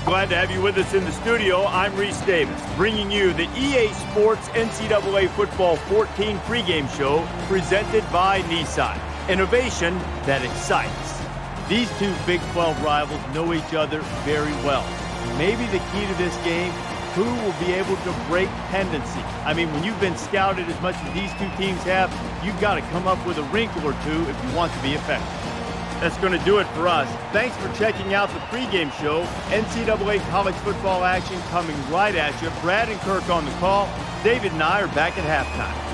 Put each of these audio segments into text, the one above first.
glad to have you with us in the studio. I'm Reese Davis, bringing you the EA Sports NCAA Football 14 pregame show presented by Nissan. Innovation that excites. These two Big 12 rivals know each other very well. Maybe the key to this game, who will be able to break tendency? I mean, when you've been scouted as much as these two teams have, you've got to come up with a wrinkle or two if you want to be effective. That's going to do it for us. Thanks for checking out the pregame show. NCAA college football action coming right at you. Brad and Kirk on the call. David and I are back at halftime.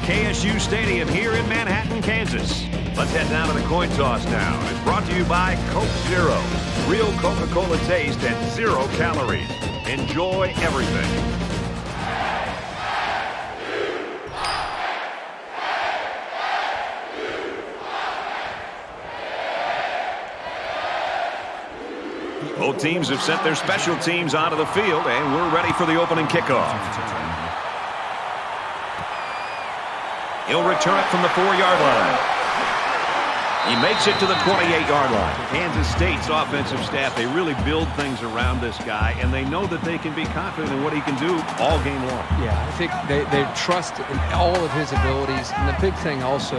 KSU Stadium here in Manhattan, Kansas. Let's head down to the coin toss now. It's brought to you by Coke Zero. Real Coca-Cola taste at 0 calories. Enjoy everything. Both teams have sent their special teams onto the field, and we're ready for the opening kickoff. He'll return it from the 4-yard line. He makes it to the 28-yard line. Kansas State's offensive staff, they really build things around this guy, and they know that they can be confident in what he can do all game long. Yeah, I think they trust in all of his abilities. And the big thing also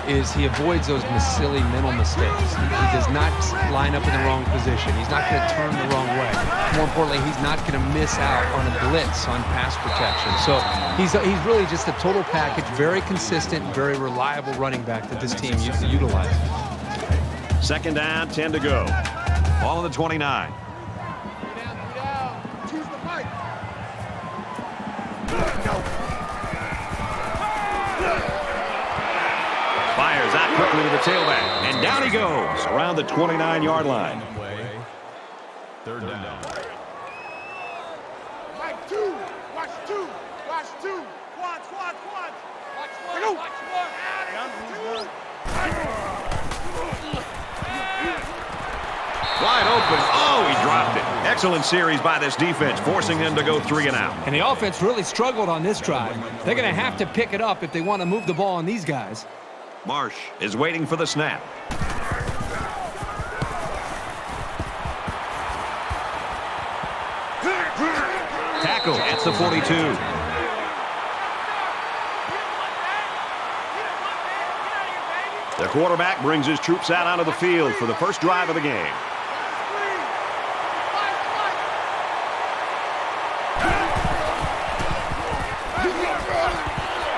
is he avoids those silly mental mistakes. He does not line up in the wrong position. He's not going to turn the wrong way. More importantly, he's not going to miss out on a blitz on pass protection. So he's really just a total package, very consistent, very reliable running back that this team used to utilize. Second down, 10 to go. Ball on the 29. Fires out quickly to the tailback, and down he goes around the 29-yard line. Third down. Mike, two. Watch two. Watch two. Quad. Watch one. Watch one. Wide open. Oh, he dropped it. Excellent series by this defense, forcing them to go 3 and out. And the offense really struggled on this drive. They're going to have to pick it up if they want to move the ball on these guys. Marsh is waiting for the snap. Tackle at the 42. The quarterback brings his troops out onto the field for the first drive of the game.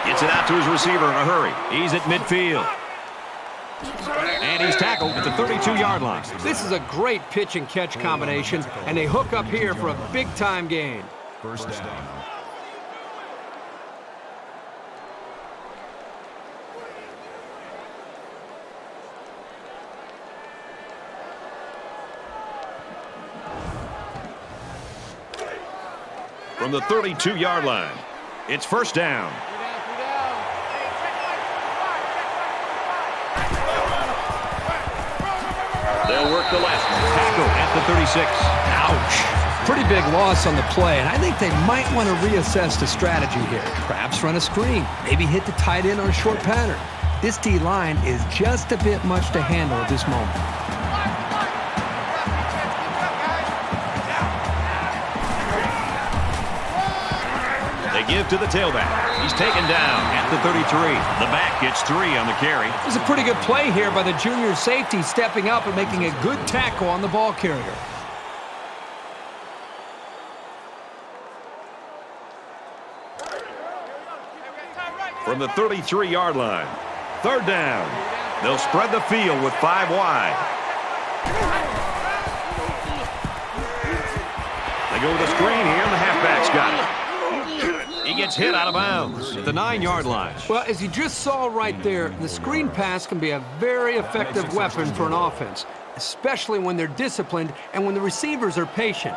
Gets it out to his receiver in a hurry. He's at midfield. And he's tackled at the 32-yard line. This is a great pitch and catch combination, and they hook up here for a big-time gain. First down. From the 32-yard line, it's first down. They'll work the left. Tackle at the 36. Ouch. Pretty big loss on the play, and I think they might want to reassess the strategy here. Perhaps run a screen, maybe hit the tight end on a short pattern. This D-line is just a bit much to handle at this moment. They give to the tailback. He's taken down at the 33. The back gets 3 on the carry. It was a pretty good play here by the junior safety, stepping up and making a good tackle on the ball carrier. From the 33-yard line, third down. They'll spread the field with 5 wide. They go with a screen here, and the halfback's got it. He gets hit out of bounds at the 9-yard line. Well, as you just saw right there, the screen pass can be a very effective weapon for an offense. especially when they're disciplined and when the receivers are patient.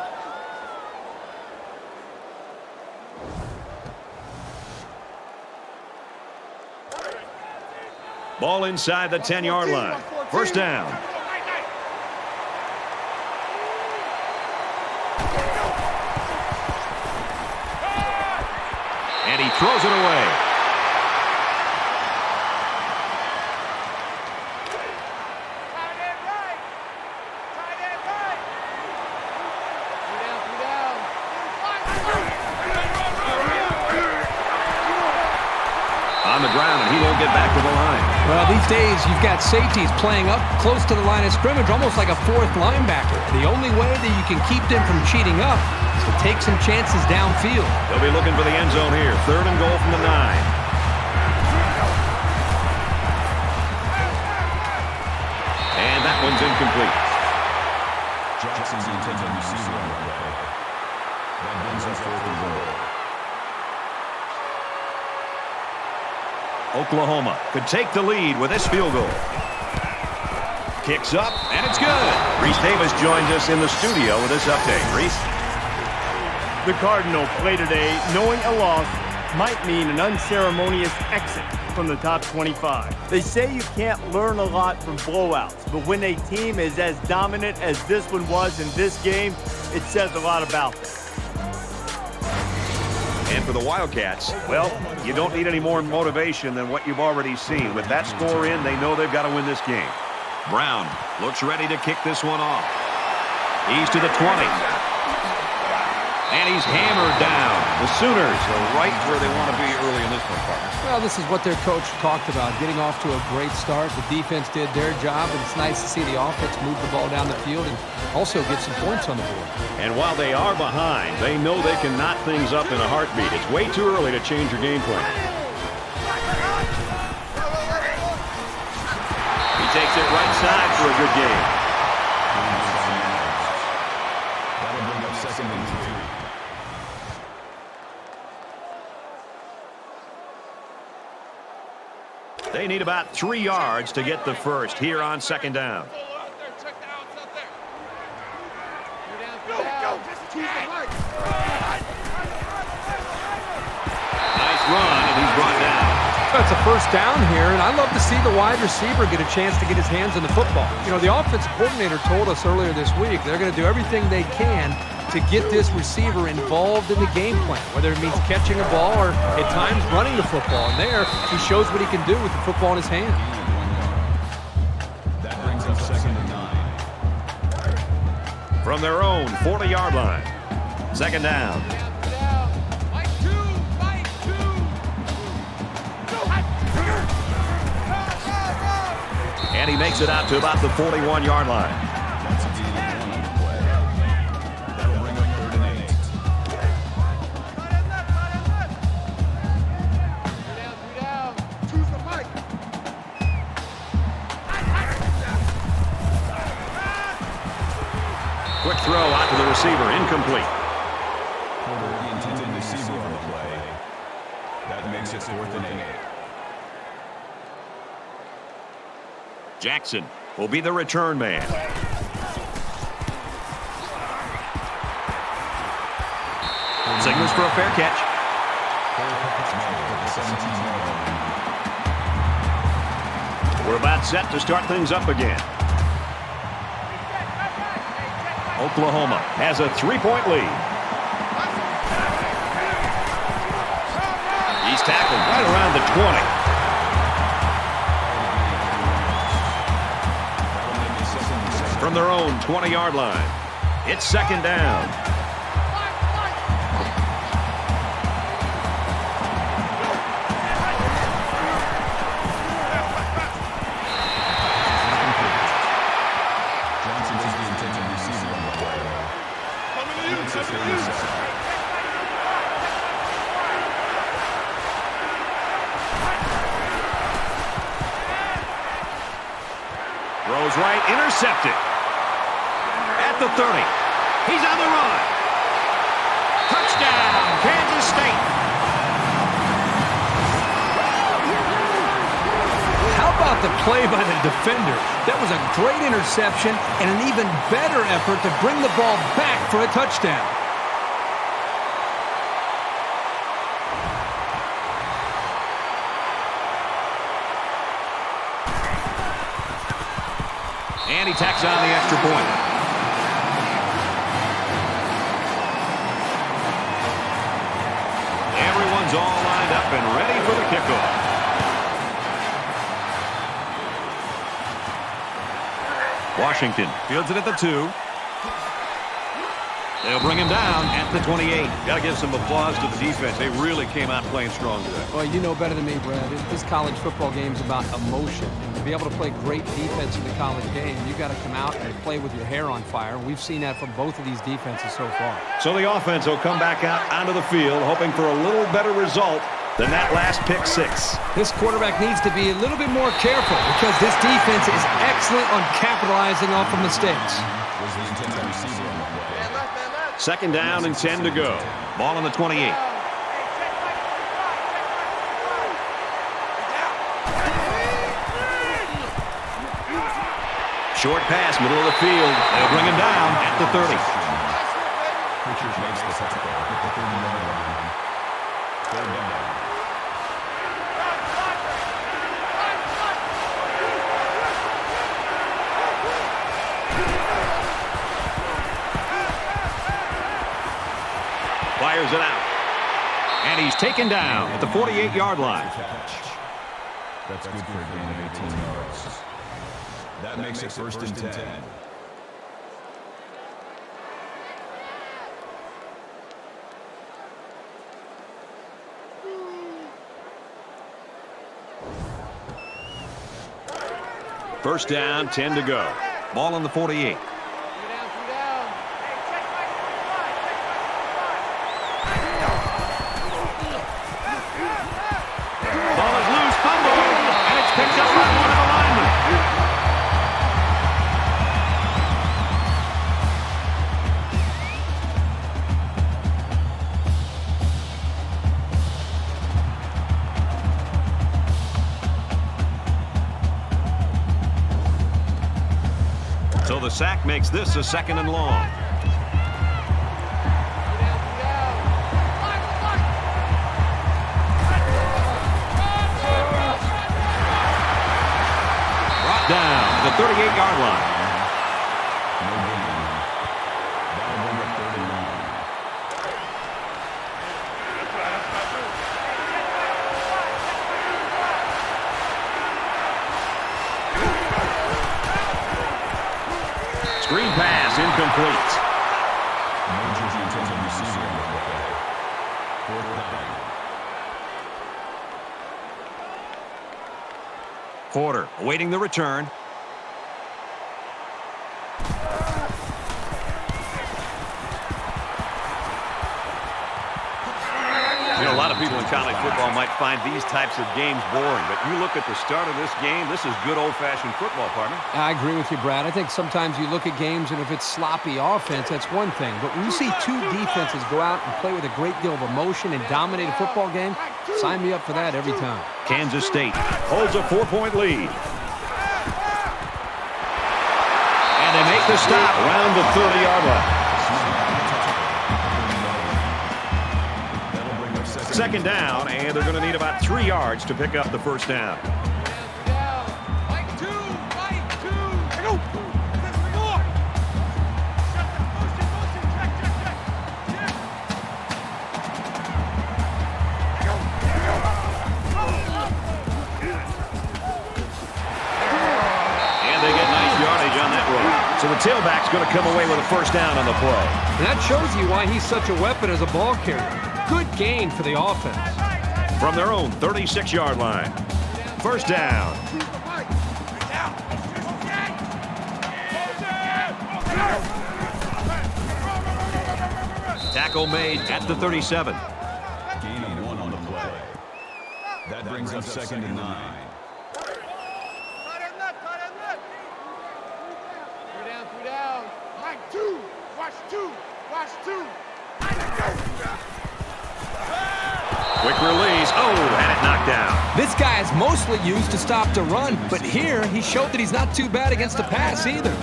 Ball inside the 10-yard line. First down. And he throws it away. On the ground, and he won't get back to the line. Well, these days, you've got safeties playing up close to the line of scrimmage, almost like a fourth linebacker. The only way that you can keep them from cheating up is to take some chances downfield. They'll be looking for the end zone here. 3rd and goal from the 9. And that one's incomplete. Jackson's intended receiver on the play. That brings us 4th and goal. Oklahoma could take the lead with this field goal. Kicks up, and it's good. Reese Davis joins us in the studio with this update. Reese? The Cardinal play today knowing a loss might mean an unceremonious exit from the top 25. They say you can't learn a lot from blowouts, but when a team is as dominant as this one was in this game, it says a lot about them. And for the Wildcats, well, you don't need any more motivation than what you've already seen. With that score in, they know they've got to win this game. Brown looks ready to kick this one off. He's to the 20. And he's hammered down. The Sooners are right where they want to be early in this one, partner. Well, this is what their coach talked about, getting off to a great start. The defense did their job, and it's nice to see the offense move the ball down the field and also get some points on the board. And while they are behind, they know they can knot things up in a heartbeat. It's way too early to change your game plan. He takes it right side for a good game. That'll bring up 2nd and 2. They need about 3 yards to get the first here on 2nd down. Nice run, and he's brought down. That's a first down here, and I love to see the wide receiver get a chance to get his hands on the football. You know, the offensive coordinator told us earlier this week they're going to do everything they can to get this receiver involved in the game plan, whether it means catching a ball or at times running the football. And there, he shows what he can do with the football in his hand. That brings up 2nd and 9. From their own 40-yard line. 2nd down. And he makes it out to about the 41-yard line. That's a deal on the play. That'll bring up 3rd and 8. Quick throw out to the receiver, incomplete. Porter, the intended receiver on the play. That makes it 4th and 8. Jackson will be the return man. Signals for a fair catch. We're about set to start things up again. Oklahoma has a 3-point lead. He's tackled right around the 20. From their own 20-yard line. It's 2nd down. Johnson is the intended receiver on the play. It's a 37. Throws right, intercepted. At the 30. He's on the run. Touchdown, Kansas State. How about the play by the defender? That was a great interception and an even better effort to bring the ball back for a touchdown. And he tacks on the extra point. Everyone's all lined up and ready for the kickoff. Washington fields it at the 2. They'll bring him down at the 28. Got to give some applause to the defense. They really came out playing strong today. Well, you know better than me, Brad. This college football game is about emotion. And to be able to play great defense in the college game, you got to come out and play with your hair on fire. We've seen that from both of these defenses so far. So the offense will come back out onto the field, hoping for a little better result than that last pick 6. This quarterback needs to be a little bit more careful because this defense is excellent on capitalizing off of mistakes. Was the intended receiver on the play. Second down and 10 to go. Ball on the 28. Short pass, middle of the field. They'll bring him down at the 30. Pritchard makes the tackle at the 30-yard line. Third down. Fires it out. And he's taken down at the 48-yard line. That's good for a gain of 18 yards. That makes it first and 10. First down, 10 to go. Ball on the 48. So the sack makes this a second and long. Brought down the 38-yard line. No gain. That'll bring up 39. Screen pass incomplete. Major intended receiver on the play. Fourth down. Porter awaiting the return. You know, a lot of people in college football might find these types of games boring, but you look at the start of this game, this is good old-fashioned football, partner. I agree with you, Brad. I think sometimes you look at games, and if it's sloppy offense, that's one thing. But when you see two defenses go out and play with a great deal of emotion and dominate a football game, sign me up for that every time. Kansas State holds a 4-point lead. And they make the stop around the 30-yard line. Second down, and they're going to need about 3 yards to pick up the first down. And they get nice yardage on that run. So the tailback's going to come away with a first down on the play. And that shows you why he's such a weapon as a ball carrier. Good gain for the offense. From their own 36-yard line. First down. Tackle made at the 37. Gain of 1 on the play. That brings up second and 9. Three down. Mike, 2. Watch 2. Quick release. Oh, had it knocked down. This guy is mostly used to stop to run, but here he showed that he's not too bad against the pass either.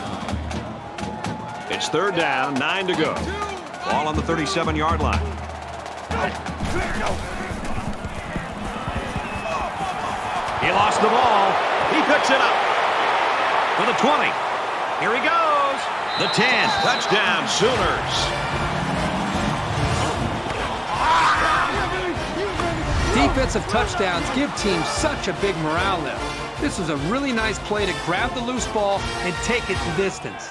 It's third down, 9 to go. Ball on the 37-yard line. He lost the ball. He picks it up. For the 20. Here he goes. The 10. Touchdown, Sooners. Defensive touchdowns give teams such a big morale lift. This was a really nice play to grab the loose ball and take it the distance.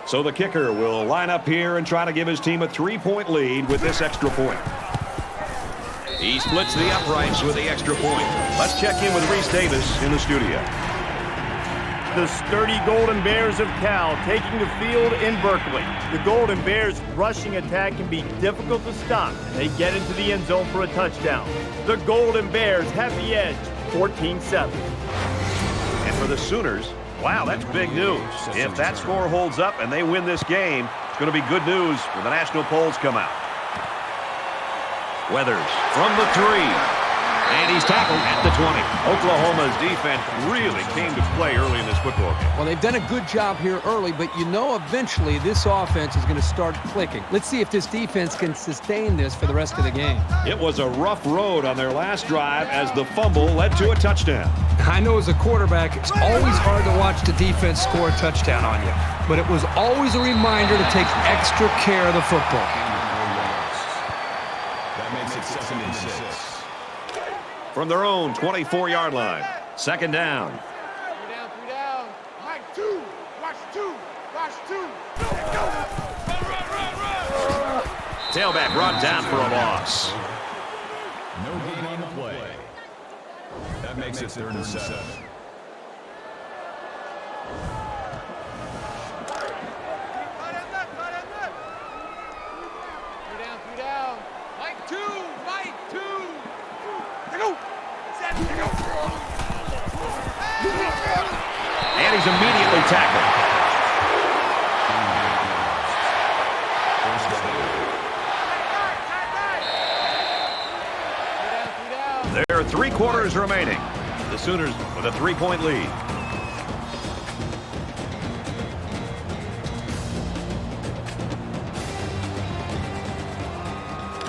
So the kicker will line up here and try to give his team a 3-point lead with this extra point. He splits the uprights with the extra point. Let's check in with Reese Davis in the studio. The sturdy Golden Bears of Cal taking the field in Berkeley. The Golden Bears' rushing attack can be difficult to stop. They get into the end zone for a touchdown. The Golden Bears have the edge, 14-7. And for the Sooners, wow, that's big news. If that score holds up and they win this game, it's going to be good news when the national polls come out. Weathers from the 3. And he's tackled at the 20. Oklahoma's defense really came to play early in this football game. Well, they've done a good job here early, but you know eventually this offense is going to start clicking. Let's see if this defense can sustain this for the rest of the game. It was a rough road on their last drive as the fumble led to a touchdown. I know as a quarterback, it's always hard to watch the defense score a touchdown on you, but it was always a reminder to take extra care of the football. That makes it 2nd and 6. From their own 24-yard line. Second down. 3 down. Mike, 2. Watch 2. Watch 2. Go. Run. Tailback brought down for a loss. No gain on the play. That makes it 3rd and 7. Three down. Mike, 2. And he's immediately tackled. There are 3 quarters remaining. The Sooners with a 3-point lead.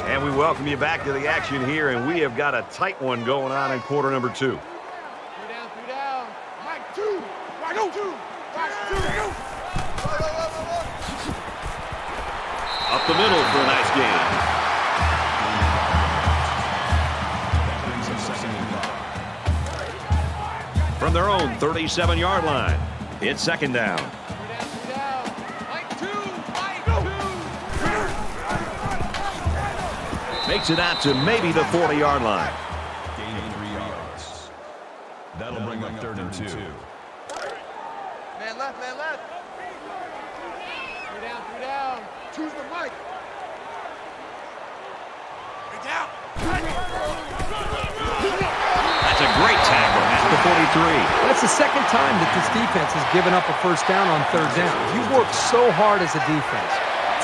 And we welcome you back to the action here, and we have got a tight one going on in quarter number 2. 3 down. Mike, 2. Watch 2. Watch 2. Up the middle for a nice gain. That brings up 2nd and 5. From their own 37-yard line, it's second down. 3 down. Mike, 2. Makes it out to maybe the 40-yard line. Gain of 3 yards. That'll bring up 3rd and 2. Man left. 3 down. Choose the Mike. 3 down. That's a great tackle at the 43. That's the second time that this defense has given up a first down on 3rd down. You work so hard as a defense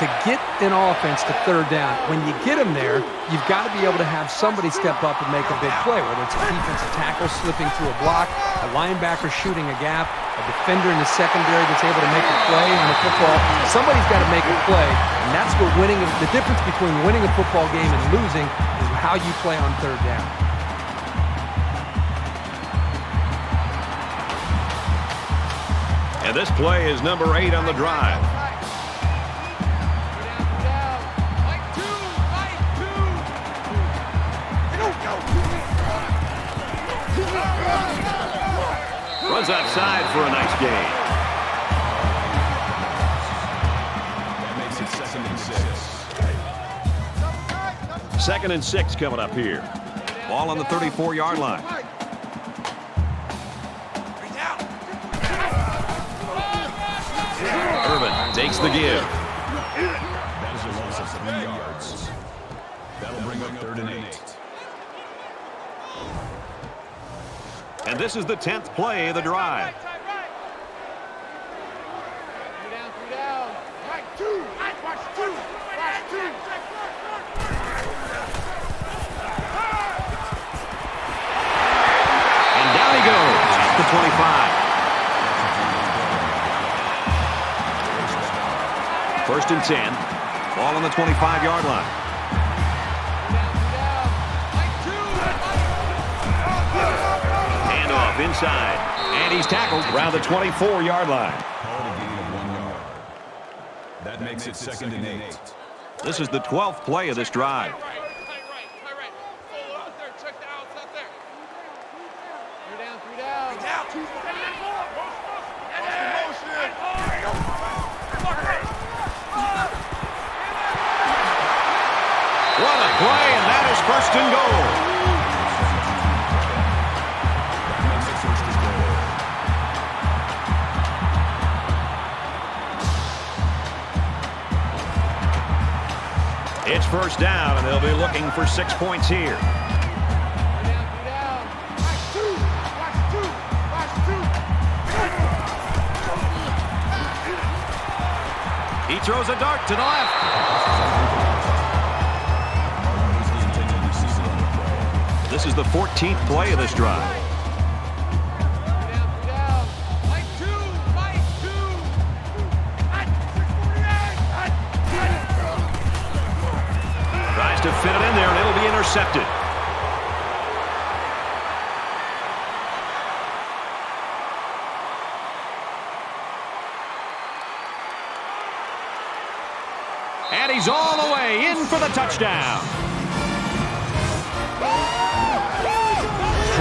to get an offense to 3rd down. When you get them there, you've got to be able to have somebody step up and make a big play, whether it's a defensive tackle slipping through a block, a linebacker shooting a gap, a defender in the secondary that's able to make a play on the football. Somebody's got to make a play, and that's what the difference between winning a football game and losing is how you play on 3rd down. And this play is number 8 on the drive. Runs outside for a nice gain. That makes it 2nd and 6. 2nd and 6 coming up here. Ball on the 34-yard line. Irvin takes the give. That is a loss of 3 yards. That'll bring up 3rd and 8. And this is the 10th play of the drive. 3 down. Mike, 2. Watch 2. Watch 2. 25. First and 10. Ball on the 25-yard line. Handoff inside. And he's tackled around the 24-yard line. Called a gain of 1 yard. That makes it 2nd and 8. This is the 12th play of this drive. What a play, and that is first and goal. It's first down, and they'll be looking for 6 points here. He throws a dart to the left. This is the 14th play of this drive. Tries to fit it in there, and it'll be intercepted. And he's all the way in for the touchdown.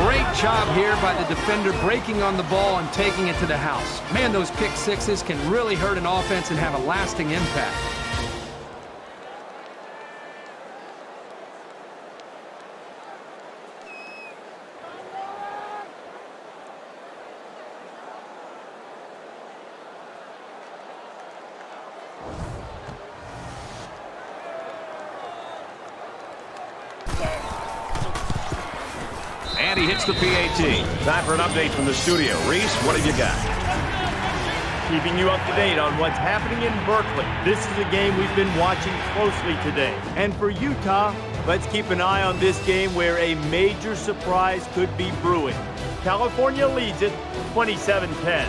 Great job here by the defender breaking on the ball and taking it to the house. Man, those pick sixes can really hurt an offense and have a lasting impact. And he hits the PAT. Time for an update from the studio. Reese, what have you got? Keeping you up to date on what's happening in Berkeley. This is a game we've been watching closely today. And for Utah, let's keep an eye on this game where a major surprise could be brewing. California leads it 27-10.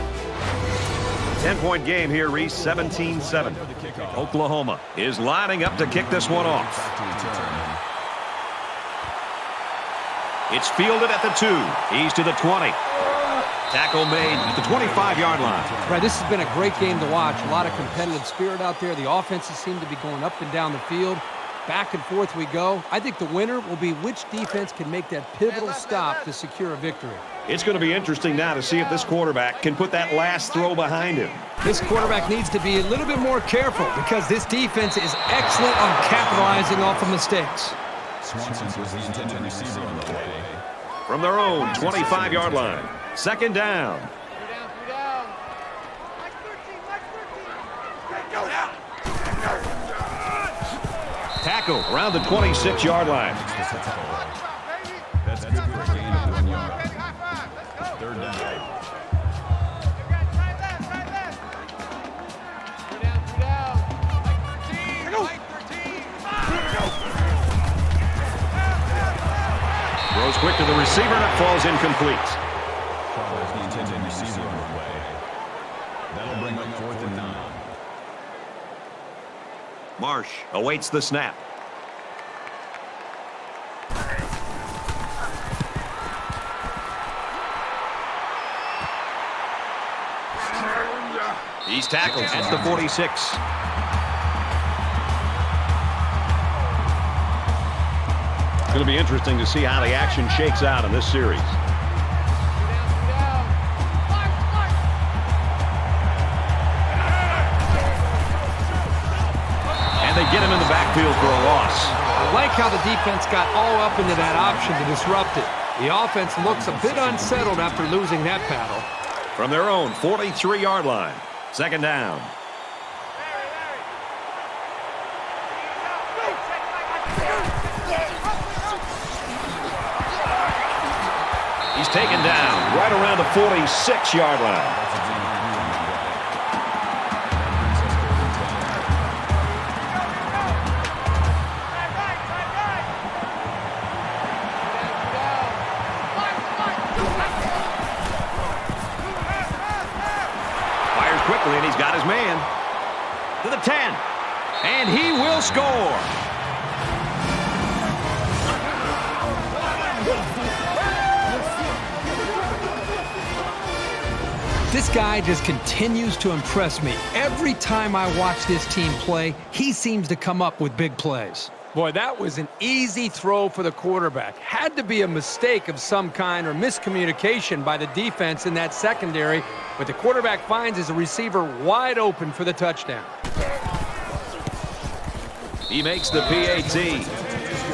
10-point game here, Reese, 17-7. Oklahoma is lining up to kick this one off. It's fielded at the 2. He's to the 20. Tackle made at the 25-yard line. Right, this has been a great game to watch. A lot of competitive spirit out there. The offenses seem to be going up and down the field. Back and forth we go. I think the winner will be which defense can make that pivotal stop to secure a victory. It's going to be interesting now to see if this quarterback can put that last throw behind him. This quarterback needs to be a little bit more careful because this defense is excellent on capitalizing off of mistakes. Swanson was the intended receiver on the play. From their own 25-yard line. Second down. Tackle around the 26-yard line. That's good for a gain of 1 yard. Third down. Throws quick to the receiver, and it falls incomplete. Was the intended receiver on the play. That'll bring up 4th and 9. Marsh awaits the snap. He's tackled at the 46. It's going to be interesting to see how the action shakes out in this series. And they get him in the backfield for a loss. I like how the defense got all up into that option to disrupt it. The offense looks a bit unsettled after losing that battle. From their own 43-yard line. Second down. He's taken down right around the 46-yard line. quickly, and he's got his man. To the 10. And he will score. This guy just continues to impress me. Every time I watch this team play, he seems to come up with big plays. Boy, that was an easy throw for the quarterback. Had to be a mistake of some kind or miscommunication by the defense in that secondary, but the quarterback finds his receiver wide open for the touchdown. He makes the PAT.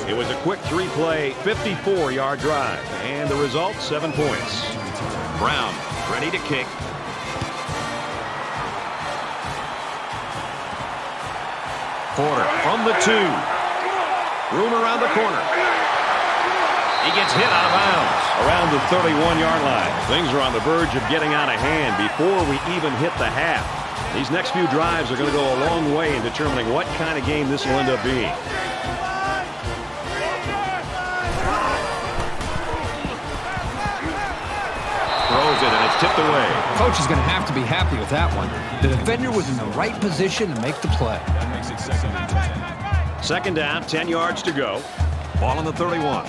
It was a quick 3-play, 54-yard drive, and the result, 7 points. Brown ready to kick. Porter from the 2. Room around the corner. He gets hit out of bounds around the 31-yard line. Things are on the verge of getting out of hand before we even hit the half. These next few drives are going to go a long way in determining what kind of game this will end up being. Throws it, and it's tipped away. Coach is going to have to be happy with that one. The defender was in the right position to make the play. That makes it 2nd and 10. Second down, 10 yards to go. Ball on the 31.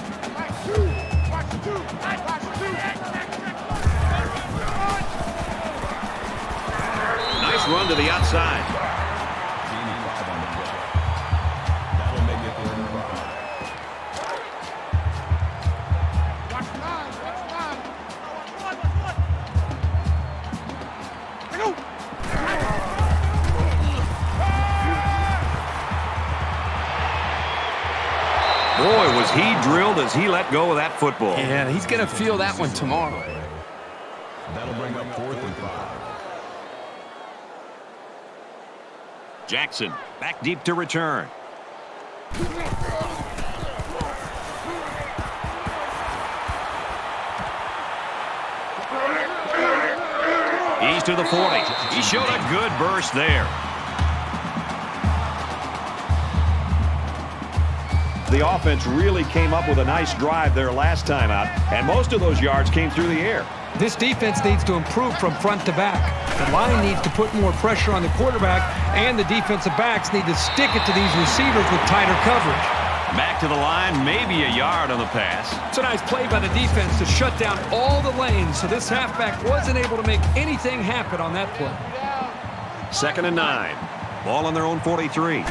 Nice run to the outside. Gaining 5 on the play. That'll make it 3rd and 5. Watch 9. Watch 9. Boy, was he drilled as he let go of that football. Yeah, he's going to feel that one tomorrow. That'll bring up 4th and 5. Jackson back deep to return. He's to the 40. He showed a good burst there. The offense really came up with a nice drive there last time out, and most of those yards came through the air. This defense needs to improve from front to back. The line needs to put more pressure on the quarterback, and the defensive backs need to stick it to these receivers with tighter coverage. Back to the line, maybe a yard on the pass. It's a nice play by the defense to shut down all the lanes, so this halfback wasn't able to make anything happen on that play. 2nd and 9. Ball on their own 43.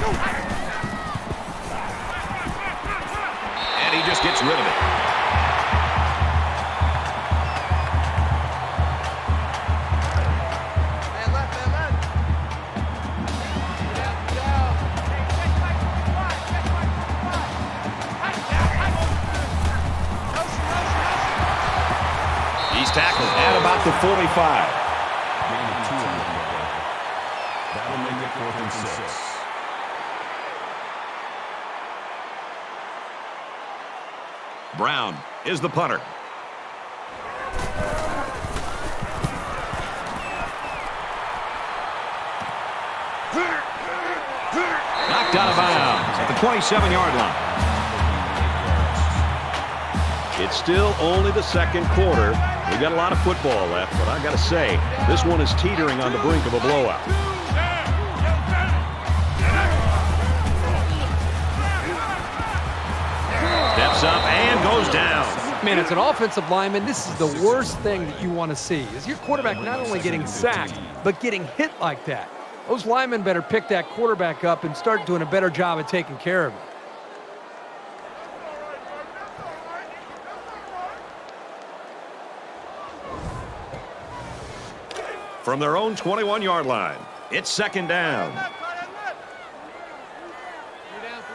And he just gets rid of it. He's tackled at about the 45. Gaining 2 on the play. That'll make it 4th and 6. Brown is the punter. Knocked out of bounds at the 27-yard line. It's still only the 2nd quarter. We've got a lot of football left, but I got to say, this one is teetering on the brink of a blowout. Steps up and goes down. Man, as an offensive lineman, this is the worst thing that you want to see, is your quarterback not only getting sacked, but getting hit like that. Those linemen better pick that quarterback up and start doing a better job of taking care of him. From their own 21-yard line, it's 2nd down. 3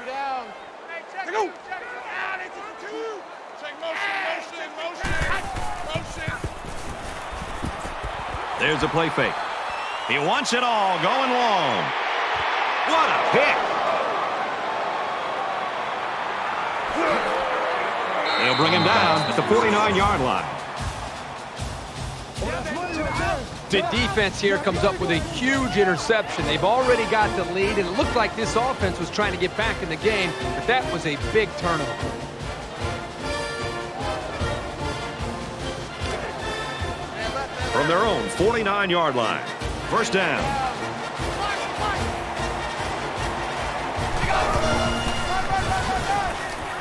down. Hey, go. Motion. There's a play fake. He wants it all, going long. What a pick. They'll bring him down at the 49-yard line. The defense here comes up with a huge interception. They've already got the lead, and it looked like this offense was trying to get back in the game, but that was a big turnover. From their own 49-yard line, First down.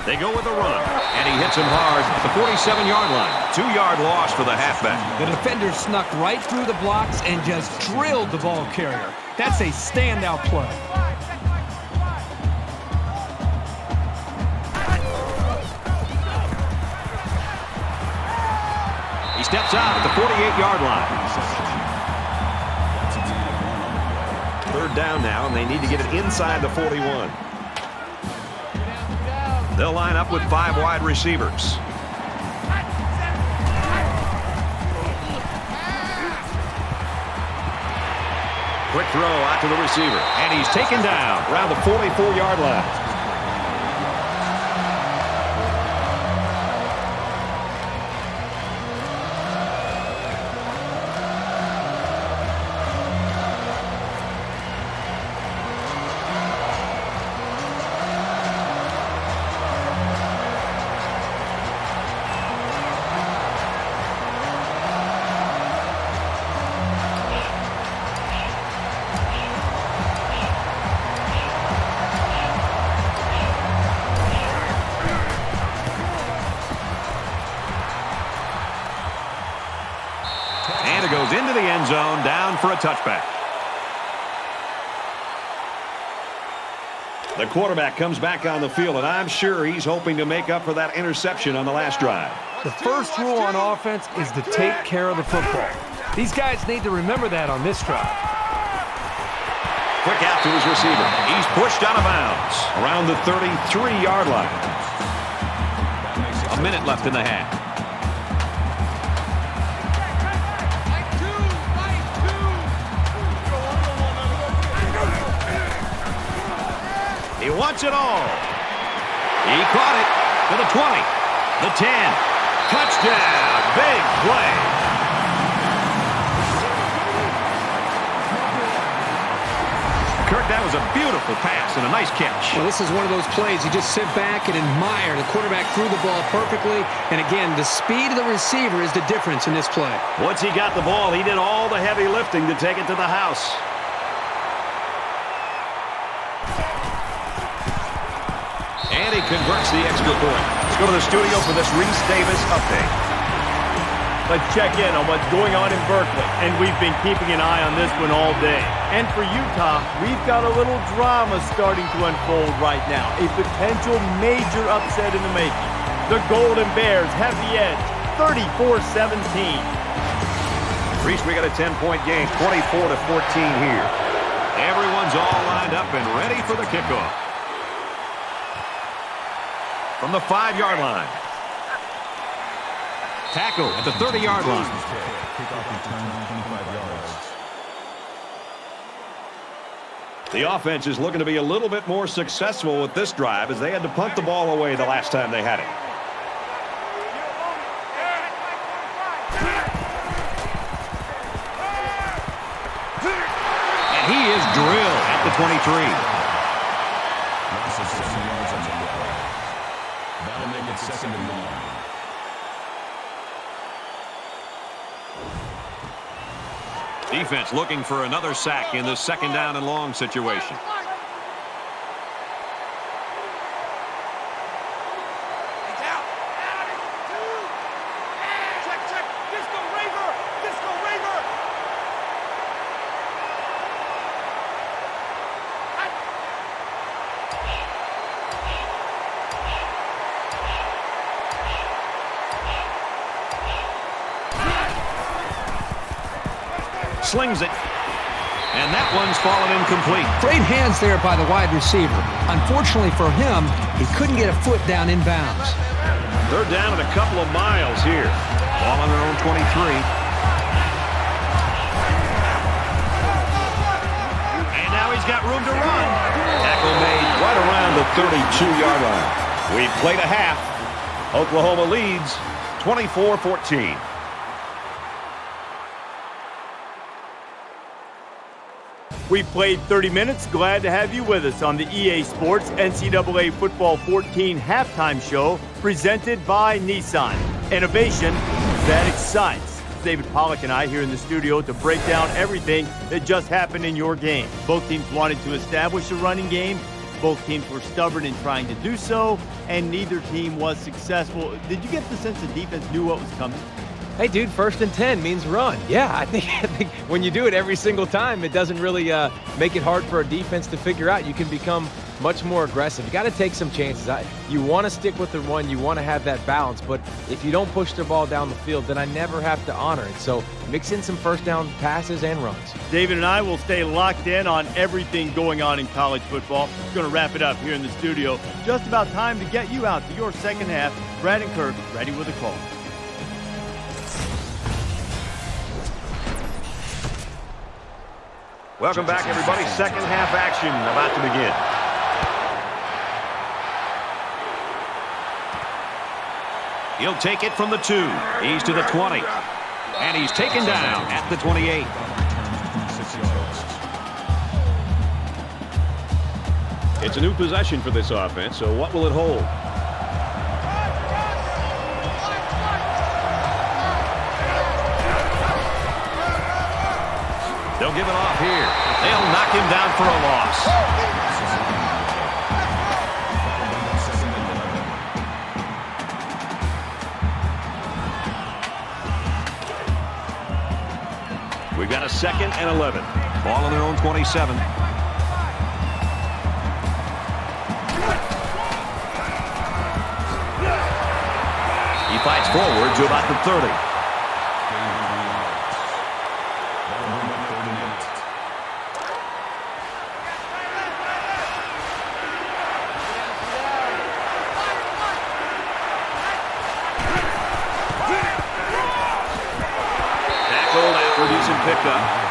They go with a run, and he hits him hard at the 47-yard line. 2-yard loss for the halfback. The defender snuck right through the blocks and just drilled the ball carrier. That's a standout play. He steps out at the 48-yard line. Third down now, and they need to get it inside the 41. They'll line up with 5 wide receivers. Quick throw out to the receiver, and he's taken down around the 44-yard line. And it goes into the end zone, down for a touchback. The quarterback comes back on the field, and I'm sure he's hoping to make up for that interception on the last drive. The first rule on offense is to take care of the football. These guys need to remember that on this drive. Quick out to his receiver. He's pushed out of bounds around the 33-yard line. A minute left in the half. He wants it all. He caught it to the 20, the 10. Touchdown. Big play. Kirk, that was a beautiful pass and a nice catch. Well, this is one of those plays you just sit back and admire. The quarterback threw the ball perfectly. And again, the speed of the receiver is the difference in this play. Once he got the ball, he did all the heavy lifting to take it to the house. And he converts the extra point. Let's go to the studio for this Reese Davis update. Let's check in on what's going on in Berkeley. And we've been keeping an eye on this one all day. And for Utah, we've got a little drama starting to unfold right now. A potential major upset in the making. The Golden Bears have the edge, 34-17. Reese, we got a 10-point game, 24-14 here. Everyone's all lined up and ready for the kickoff. From the 5-yard line. Tackle at the 30-yard line. The offense is looking to be a little bit more successful with this drive as they had to punt the ball away the last time they had it. And he is drilled at the 23. That'll make it 2nd and 1. Defense looking for another sack in this 2nd down and long situation. Slings it, and that one's fallen incomplete. Great hands there by the wide receiver. Unfortunately for him, he couldn't get a foot down in bounds. They're down at a couple of miles here. Ball on their own 23. And now he's got room to run. Tackle made right around the 32-yard line. We've played a half. Oklahoma leads 24-14. We've played 30 minutes. Glad to have you with us on the EA Sports NCAA Football 14 halftime show presented by Nissan. Innovation that excites. David Pollack and I here in the studio to break down everything that just happened in your game. Both teams wanted to establish a running game. Both teams were stubborn in trying to do so, and neither team was successful. Did you get the sense the defense knew what was coming? Hey, dude, 1st and 10 means run. Yeah, I think when you do it every single time, it doesn't really make it hard for a defense to figure out. You can become much more aggressive. You got to take some chances. You want to stick with the run. You want to have that balance. But if you don't push the ball down the field, then I never have to honor it. So mix in some first down passes and runs. David and I will stay locked in on everything going on in college football. We're going to wrap it up here in the studio. Just about time to get you out to your second half. Brad and Kirk ready with a call. Welcome back, everybody. Second half action about to begin. He'll take it from the 2. He's to the 20. And he's taken down at the 28. 6 yards. It's a new possession for this offense, so what will it hold? They'll give it off here. They'll knock him down for a loss. We've got a 2nd and 11. Ball on their own 27. He fights forward to about the 30.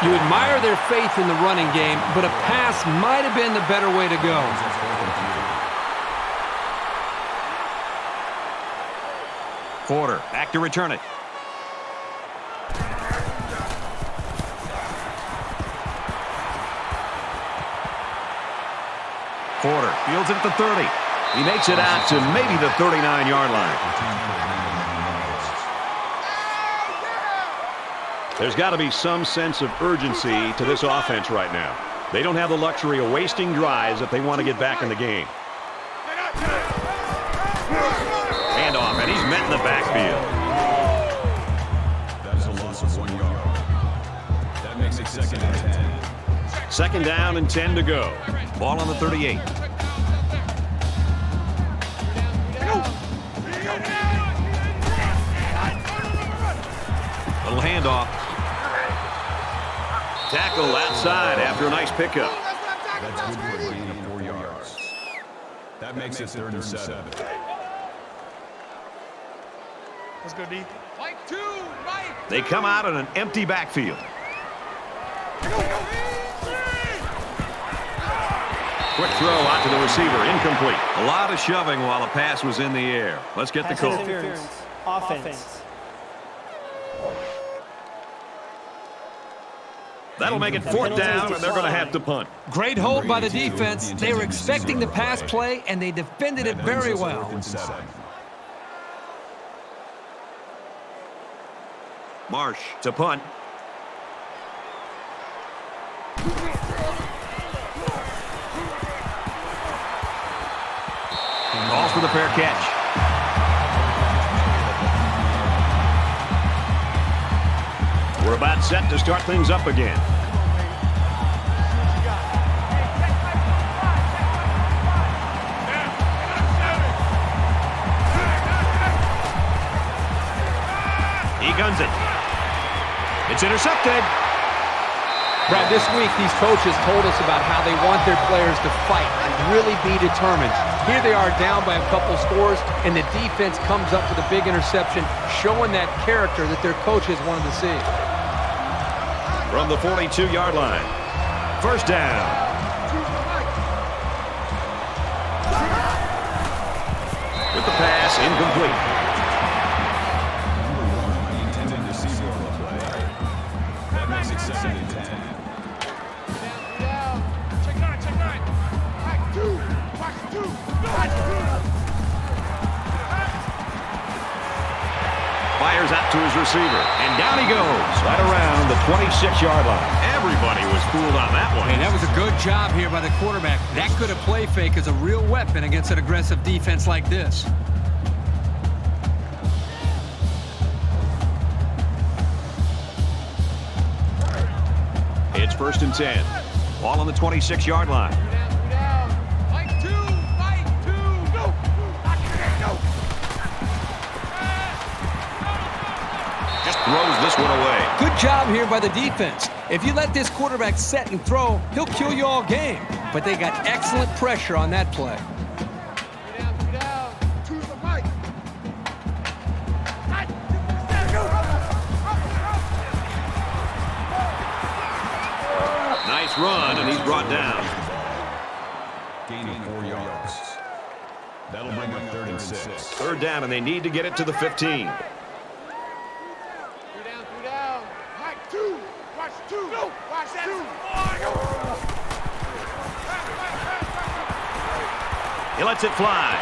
You admire their faith in the running game, but a pass might have been the better way to go. Porter back to return it. Porter fields it at the 30. He makes it out to maybe the 39-yard line. There's got to be some sense of urgency to this offense right now. They don't have the luxury of wasting drives if they want to get back in the game. Handoff, and he's met in the backfield. That is a loss of 1 yard. That makes it 2nd and 10. 2nd down and 10 to go. Ball on the 38. Little handoff. Tackle outside after a nice pickup. That's good for a gain of 4 yards. That makes it 3rd and 7. Let's go, D. They come out in an empty backfield. Quick throw out to the receiver, incomplete. A lot of shoving while the pass was in the air. Let's get the call. Interference. Offense. That'll make it 4th down, and they're going to have to punt. Great hold by the defense. They were expecting the pass play, and they defended it very well. Marsh to punt. Calls for the fair catch. We're about set to start things up again. He guns it. It's intercepted. Brad, this week these coaches told us about how they want their players to fight and really be determined. Here they are down by a couple scores, and the defense comes up with a big interception, showing that character that their coaches wanted to see. From the 42-yard line. 1st down. With the pass, incomplete. Intended receiver on the play. That makes it 2nd and 10. Check 9, check 9. Watch 2. Watch 2. Watch 2. Fires out to his receiver. And down he goes, right around the 26-yard line. Everybody was fooled on that one. And that was a good job here by the quarterback. That could have play fake as a real weapon against an aggressive defense like this. It's 1st and 10. Ball on the 26-yard line. Just throws this one away. Good job here by the defense. If you let this quarterback set and throw, he'll kill you all game. But they got excellent pressure on that play. Nice run, and he's brought down. Gaining 4 yards. That'll bring up 3rd and 6. 3rd down, and they need to get it to the 15. He lets it fly.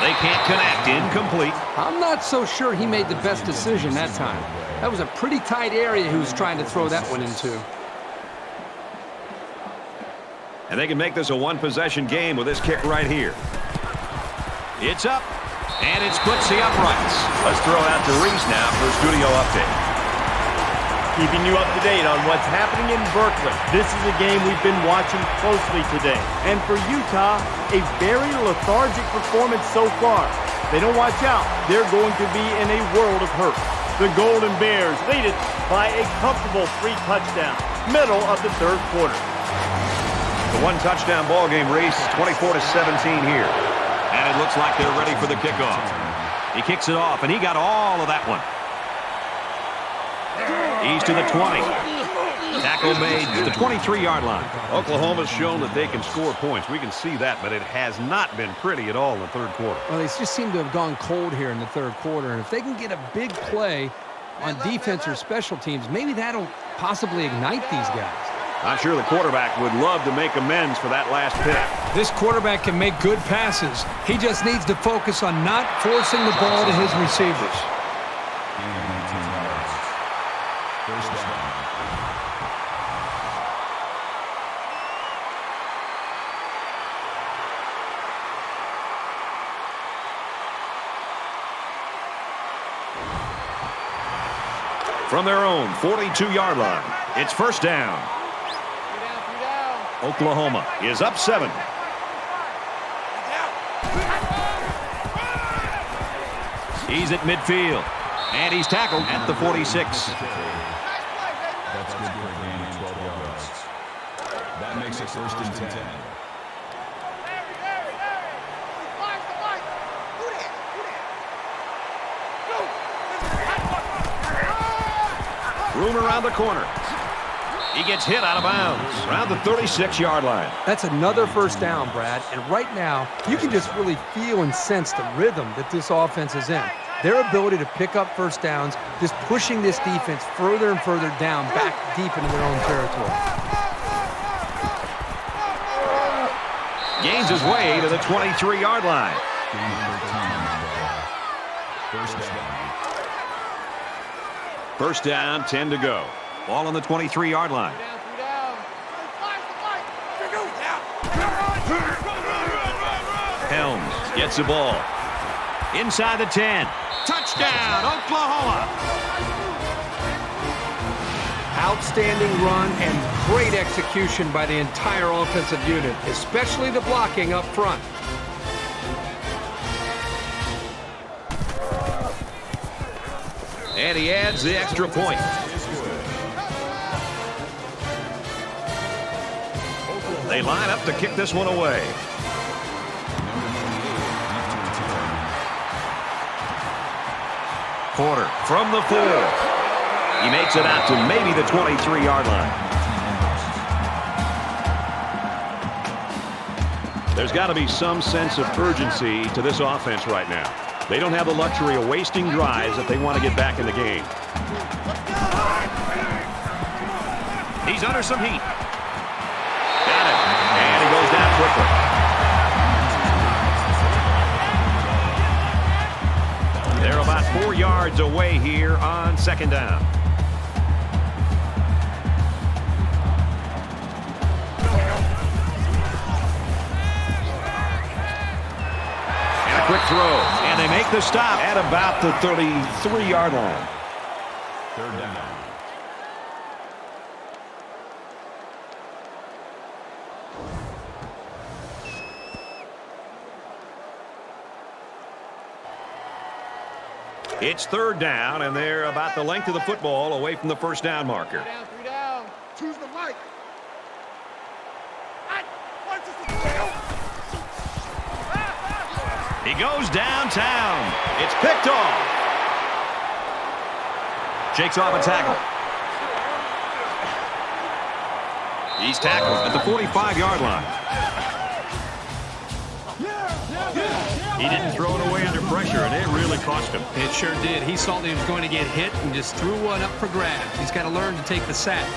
They can't connect. Incomplete. I'm not so sure he made the best decision that time. That was a pretty tight area he was trying to throw that one into. And they can make this a one-possession game with this kick right here. It's up, and it splits the uprights. Let's throw it out to Reese now for a studio update. Keeping you up to date on what's happening in Berkeley. This is a game we've been watching closely today. And for Utah, a very lethargic performance so far. They don't watch out, they're going to be in a world of hurt. The Golden Bears lead it by a comfortable 3 touchdowns, middle of the 3rd quarter. The one-touchdown ball game, Reese, 24-17 here. And it looks like they're ready for the kickoff. He kicks it off, and he got all of that one. He's to the 20. Tackle made to the 23-yard line. Oklahoma's shown that they can score points. We can see that, but it has not been pretty at all in the 3rd quarter. Well, they just seem to have gone cold here in the 3rd quarter. And if they can get a big play on defense or special teams, maybe that'll possibly ignite these guys. I'm sure the quarterback would love to make amends for that last pick. This quarterback can make good passes. He just needs to focus on not forcing the ball to his receivers. Gaining 19 yards. 1st down. From their own 42-yard line, it's 1st down. Oklahoma is up 7. He's at midfield, and he's tackled at the 46. That's good for a gain of 12 yards. That makes it 1st and 10. Room around the corner. He gets hit out of bounds around the 36-yard line. That's another 1st down, Brad. And right now, you can just really feel and sense the rhythm that this offense is in. Their ability to pick up 1st downs, just pushing this defense further and further down, back deep into their own territory. Gains his way to the 23-yard line. Gaining 13 on the ball. 1st down. 1st down, 10 to go. Ball on the 23-yard line. Helms gets the ball. Inside the 10. Touchdown, Oklahoma. Outstanding run and great execution by the entire offensive unit, especially the blocking up front. And he adds the extra point. They line up to kick this one away. Porter from the 4. He makes it out to maybe the 23-yard line. There's got to be some sense of urgency to this offense right now. They don't have the luxury of wasting drives if they want to get back in the game. He's under some heat. Got it. And he goes down quickly. They're about 4 yards away here on second down. And a quick throw. And they make the stop at about the 33-yard line. Third down. It's third down, and they're about the length of the football away from the first down marker. 3 down. Choose the mic. He goes downtown. It's picked off. Shakes off a tackle. He's tackled at the 45-yard line. He didn't throw it away under pressure, and it really cost him. It sure did. He saw that he was going to get hit and just threw one up for grabs. He's got to learn to take the sack.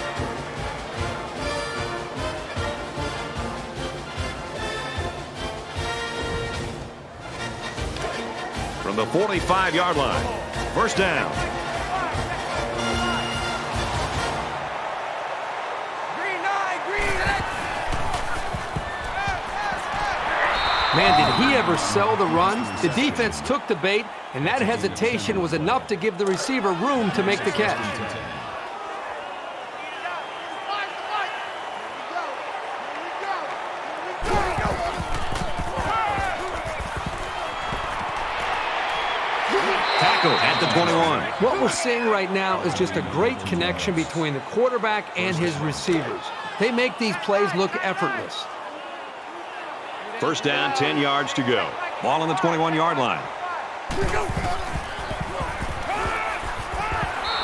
From the 45-yard line, first down. Man, did he ever sell the run? The defense took the bait, and that hesitation was enough to give the receiver room to make the catch. Tackle at the 21. What we're seeing right now is just a great connection between the quarterback and his receivers. They make these plays look effortless. First down, 10 yards to go. Ball on the 21-yard line.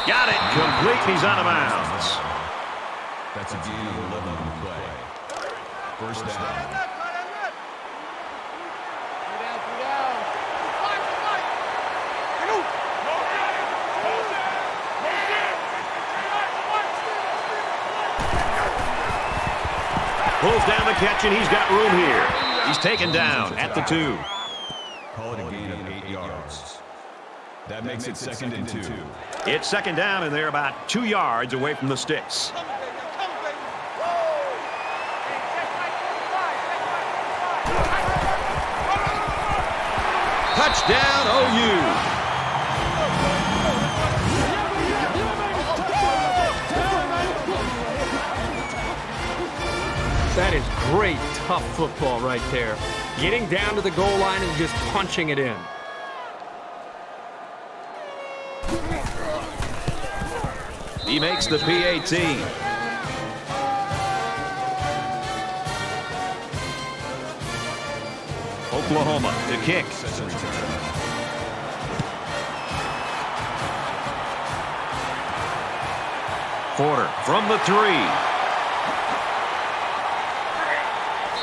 Got it. Complete. He's out of bounds. That's a gain of 11 on the play. First down. Pulls down the catch, and he's got room here. He's taken down at the 2. Call it a gain of 8 yards. That makes it second and 2. It's second down, and they're about 2 yards away from the sticks. Touchdown, OU. That is great, tough football right there. Getting down to the goal line and just punching it in. He makes the PAT. Oklahoma to kick. Porter from the 3.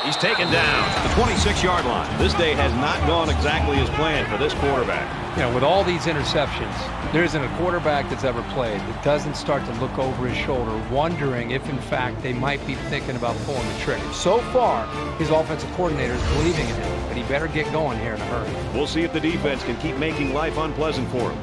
He's taken down at the 26-yard line. This day has not gone exactly as planned for this quarterback. You know, with all these interceptions, there isn't a quarterback that's ever played that doesn't start to look over his shoulder, wondering if, in fact, they might be thinking about pulling the trigger. So far, his offensive coordinator is believing in him, but he better get going here in a hurry. We'll see if the defense can keep making life unpleasant for him.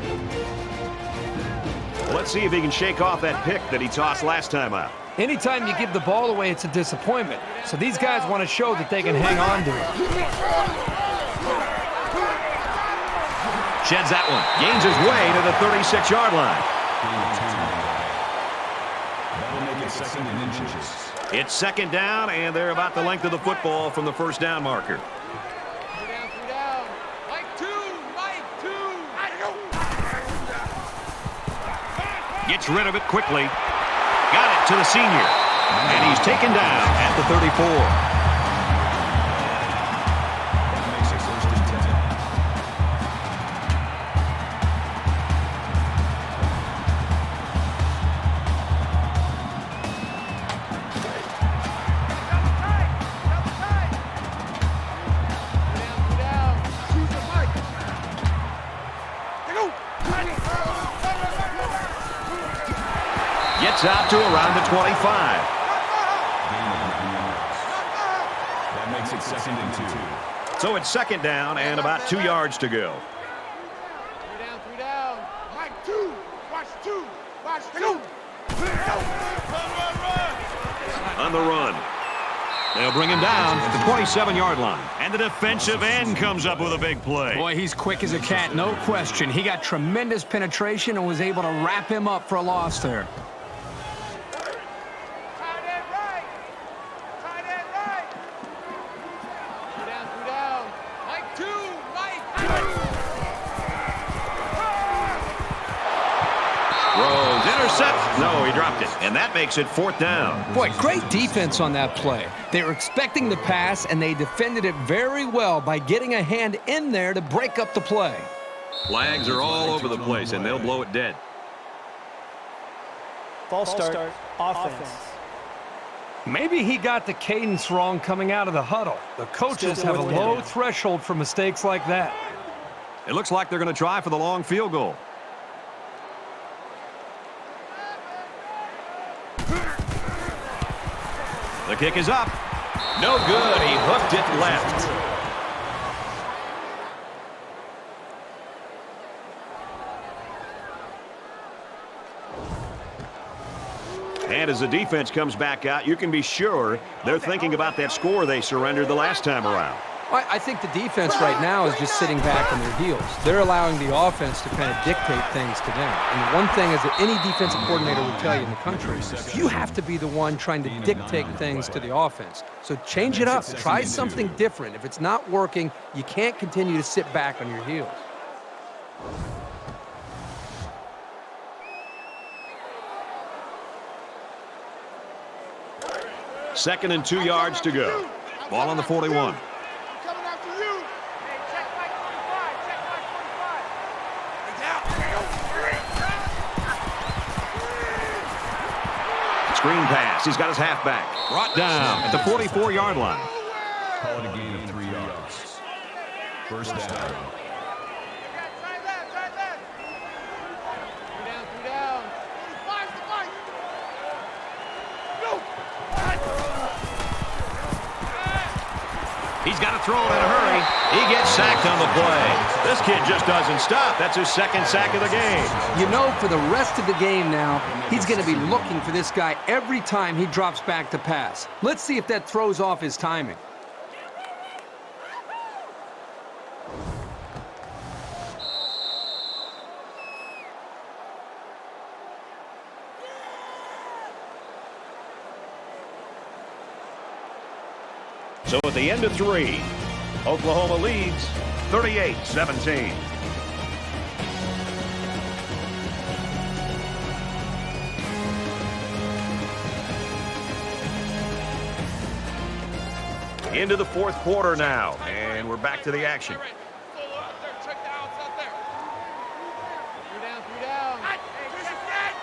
Let's see if he can shake off that pick that he tossed last time out. Anytime you give the ball away, it's a disappointment. So these guys want to show that they can hang on to it. Sheds that one. Gains his way to the 36-yard line. That'll make it second and inches. It's second down, and they're about the length of the football from the first down marker. 3 down. Mike 2. Gets rid of it quickly. Got it to the senior. And he's taken down at the 34. That makes it first and 10. Gets out to around the 25. That makes it second and 2. So it's second down and about 2 yards to go. 3 down. two. Watch two. On the run. They'll bring him down at the 27-yard line. And the defensive end comes up with a big play. Boy, he's quick as a cat, no question. He got tremendous penetration and was able to wrap him up for a loss there. Tight end right. Tight end right. Two down. Mike two. Mike. Throws, intercept. No, he dropped it. And that makes it 4th down. Boy, great defense on that play. They were expecting the pass, and they defended it very well by getting a hand in there to break up the play. Flags are all over the place, and they'll blow it dead. False start. Offense. Maybe he got the cadence wrong coming out of the huddle. The coaches have a low threshold for mistakes like that. It looks like they're going to try for the long field goal. The kick is up. No good. He hooked it left. And as the defense comes back out, you can be sure they're thinking about that score they surrendered the last time around. I think the defense right now is just sitting back on their heels. They're allowing the offense to kind of dictate things to them. And one thing is that any defensive coordinator would tell you in the country, you have to be the one trying to dictate things to the offense. So change it up. Try something different. If it's not working, you can't continue to sit back on your heels. Second and 2 yards to go. Ball on the 41. Coming after you. Hey, check Mike 45. Check Mike 45. Screen pass. He's got his halfback. Brought down at the 44-yard line. Call it a gain of 3 yards. First down. Tight left. Two down. 45 to Mike. Go. He's got to throw it in a hurry. He gets sacked on the play. This kid just doesn't stop. That's his second sack of the game. You know, for the rest of the game now, he's going to be looking for this guy every time he drops back to pass. Let's see if that throws off his timing. So at the end of 3, Oklahoma leads 38-17. Into the 4th quarter now, and we're back to the action. Check the outs out there. Three down. Hey, check that.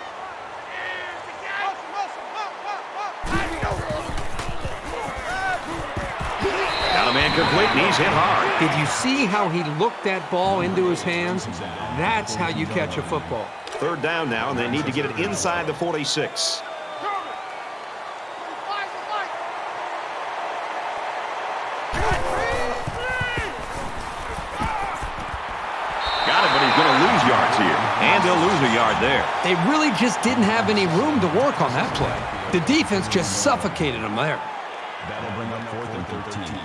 Got a man complete, and he's hit hard. Did you see how he looked that ball into his hands? That's how you catch a football. 3rd down now, and they need to get it inside the 46. Got it, but he's going to lose yards here. And he'll lose a yard there. They really just didn't have any room to work on that play. The defense just suffocated them there. That'll bring up 4th and 13.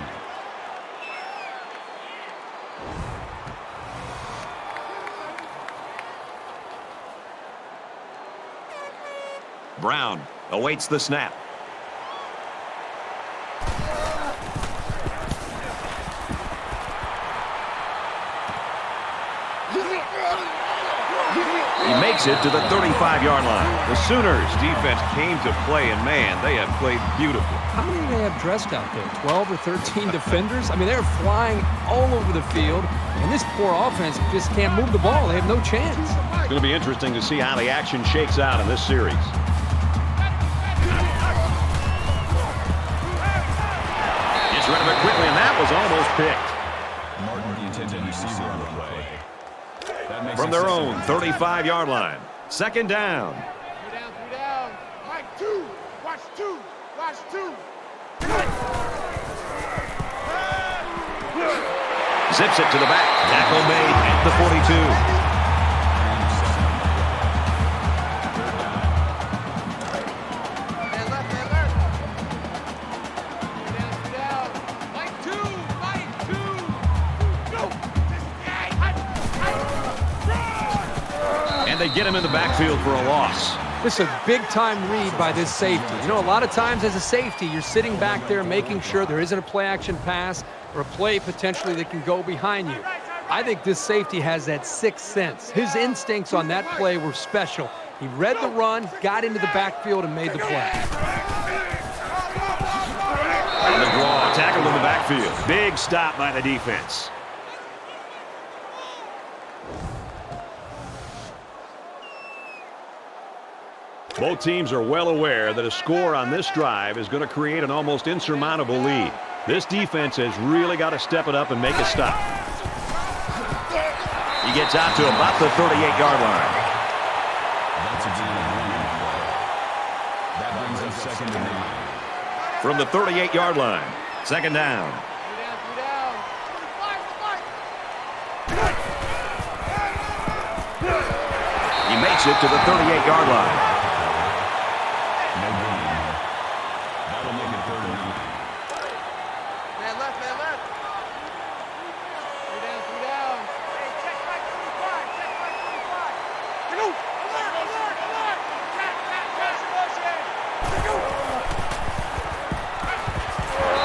Brown awaits the snap. He makes it to the 35-yard line. The Sooners defense came to play, and man, they have played beautifully. How many do they have dressed out there? 12 or 13 defenders? I mean, they're flying all over the field, and this poor offense just can't move the ball. They have no chance. It's going to be interesting to see how the action shakes out in this series. Gets rid of it quickly, and that was almost picked. Martin, the intended receiver on the play. From their own 35-yard line. 2nd down. Three down. Mike two. Watch two. Zips it to the back. Tackle made at the 42. they get him in the backfield for a loss. This is a big-time read by this safety. You know, a lot of times as a safety, you're sitting back there making sure there isn't a play-action pass or a play potentially that can go behind you. I think this safety has that sixth sense. His instincts on that play were special. He read the run, got into the backfield, and made the play. And the draw, tackled in the backfield. Big stop by the defense. Both teams are well aware that a score on this drive is going to create an almost insurmountable lead. This defense has really got to step it up and make a stop. He gets out to about the 38-yard line. That's a gain of 1. That brings up 2nd and 9. From the 38-yard line, 2nd down. He makes it to the 38-yard line. No gain. That'll make it 3rd and 9. Man left, man left. 3 down. Hey, check back 25, check back 25. Go! Alert!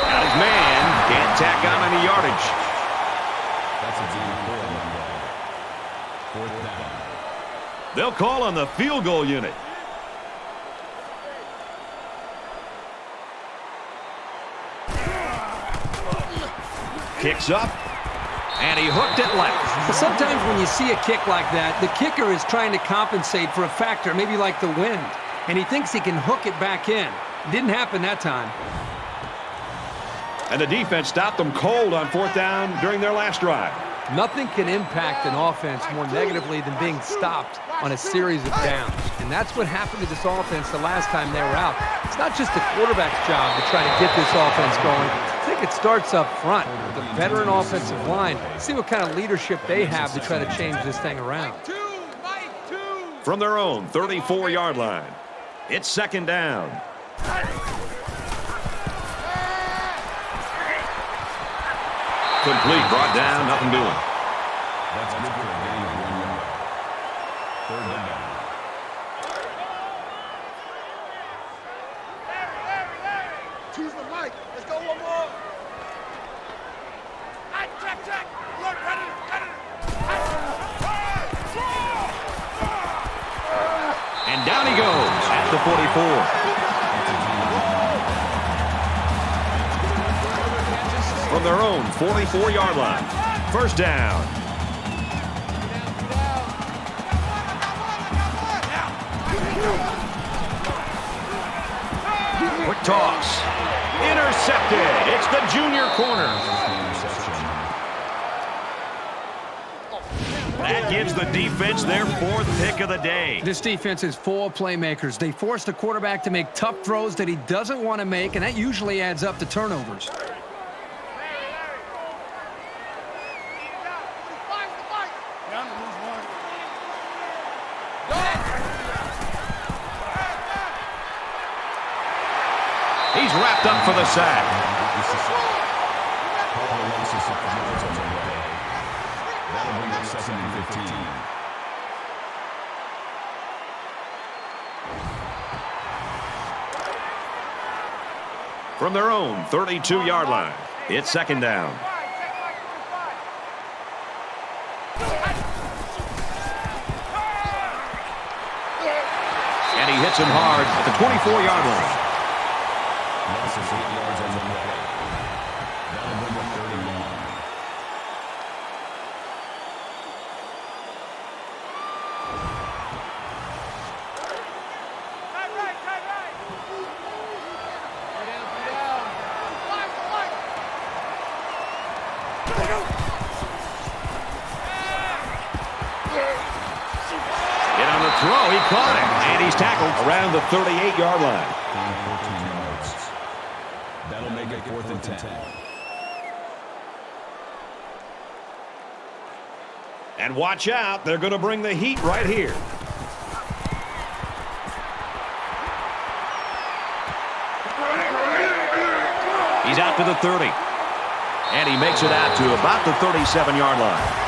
Got his man. Can't tack on any yardage. That's a gain of 4 on that play. 4th down. They'll call on the field goal unit. Kicks up, and he hooked it left. Sometimes when you see a kick like that, the kicker is trying to compensate for a factor, maybe like the wind, and he thinks he can hook it back in. Didn't happen that time. And the defense stopped them cold on 4th down during their last drive. Nothing can impact an offense more negatively than being stopped on a series of downs. And that's what happened to this offense the last time they were out. It's not just the quarterback's job to try to get this offense going. I think it starts up front with the veteran offensive line. See what kind of leadership they have to try to change this thing around. From their own 34-yard line, it's 2nd down. Complete, brought down, nothing doing. That's good for a gain of 1 yard. 3rd down. Choose the mic. Let's go one more. Check. Look, ready. And down he goes at the 44. From their own 44-yard line, 1st down. Quick toss. Intercepted. It's the junior corner. That gives the defense their 4th pick of the day. This defense is full of playmakers. They force the quarterback to make tough throws that he doesn't want to make, and that usually adds up to turnovers. He's wrapped up for the sack. That'll bring up 2nd and 15. From their own 32-yard line, it's 2nd down. And he hits him hard at the 24-yard line. Loss of 8 yards on the play. That'll bring up 3rd and 1. Get on the throw. He caught him. And he's tackled around the 38-yard line. 14 yards. That'll make it 4th and 10. And watch out. They're going to bring the heat right here. He's out to the 30. And he makes it out to about the 37-yard line.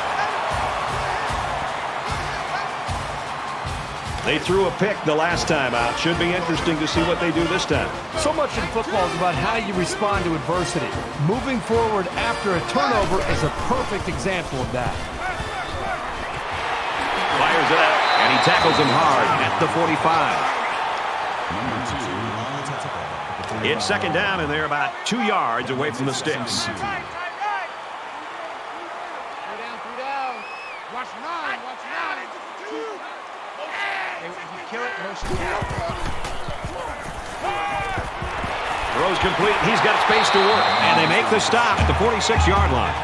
They threw a pick the last time out. Should be interesting to see what they do this time. So much in football is about how you respond to adversity. Moving forward after a turnover is a perfect example of that. Fires it out, and he tackles him hard at the 45. It's second down, and they're about 2 yards away from the sticks. Throws complete. He's got space to work. And they make the stop at the 46-yard line.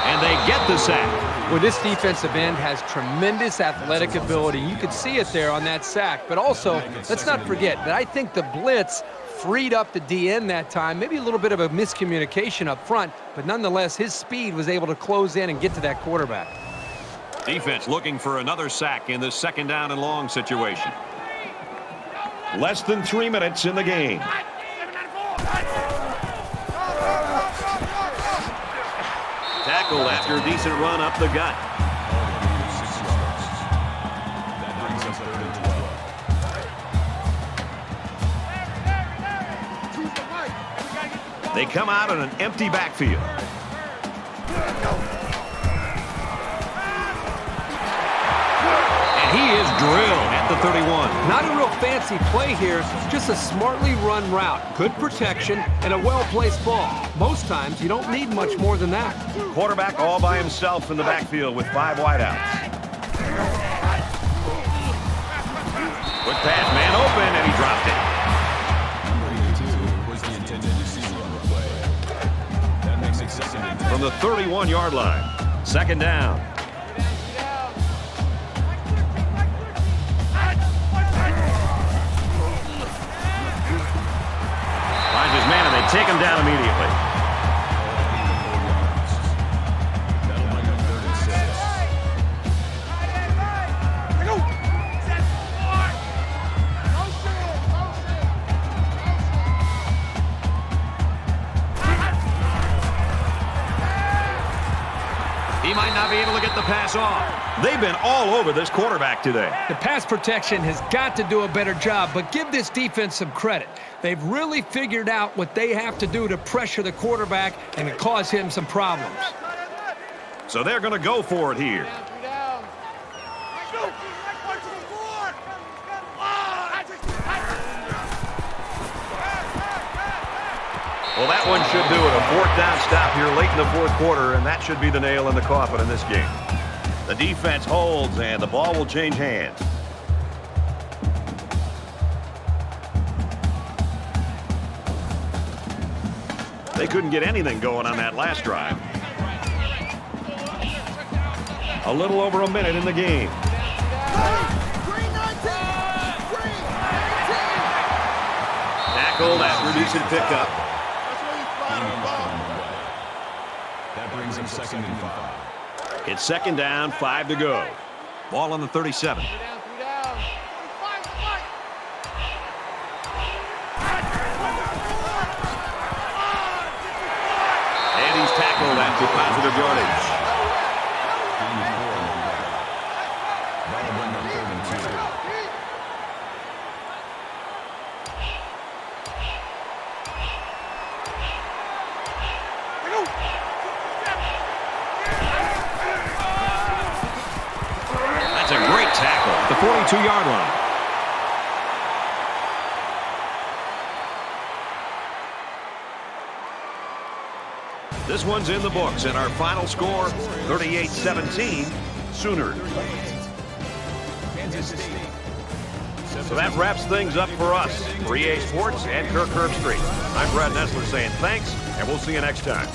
And they get the sack. Well, this defensive end has tremendous athletic ability. You could see it there on that sack. But also, let's not forget that I think the blitz freed up the DN that time. Maybe a little bit of a miscommunication up front, but nonetheless, his speed was able to close in and get to that quarterback. Defense looking for another sack in this second down and long situation. Less than 3 minutes in the game. Tackled after a decent run up the gut. They come out in an empty backfield. And he is drilled at the 31. Not a real fancy play here, just a smartly run route. Good protection and a well-placed ball. Most times, you don't need much more than that. Quarterback all by himself in the backfield with 5 wideouts. Quick pass, man open, and he dropped it. From the 31-yard line. Second down. Finds his man, and they take him down immediately. He might not be able to get the pass off. They've been all over this quarterback today. The pass protection has got to do a better job, but give this defense some credit. They've really figured out what they have to do to pressure the quarterback and to cause him some problems. So they're going to go for it here. Well, that one should do it. A 4th down stop here late in the 4th quarter, and that should be the nail in the coffin in this game. The defense holds, and the ball will change hands. They couldn't get anything going on that last drive. A little over a minute in the game. Tackled after a decent pickup. That brings him 2nd and 5. It's second down, 5 to go. Ball on the 37. And he's tackled after positive yardage. That'll bring up 3rd and 2. That's a great tackle at the 42-yard line. This one's in the books, and our final score, 38-17, Sooners. So that wraps things up for us. For EA Sports and Kirk Herbstreit, I'm Brad Nessler saying thanks, and we'll see you next time.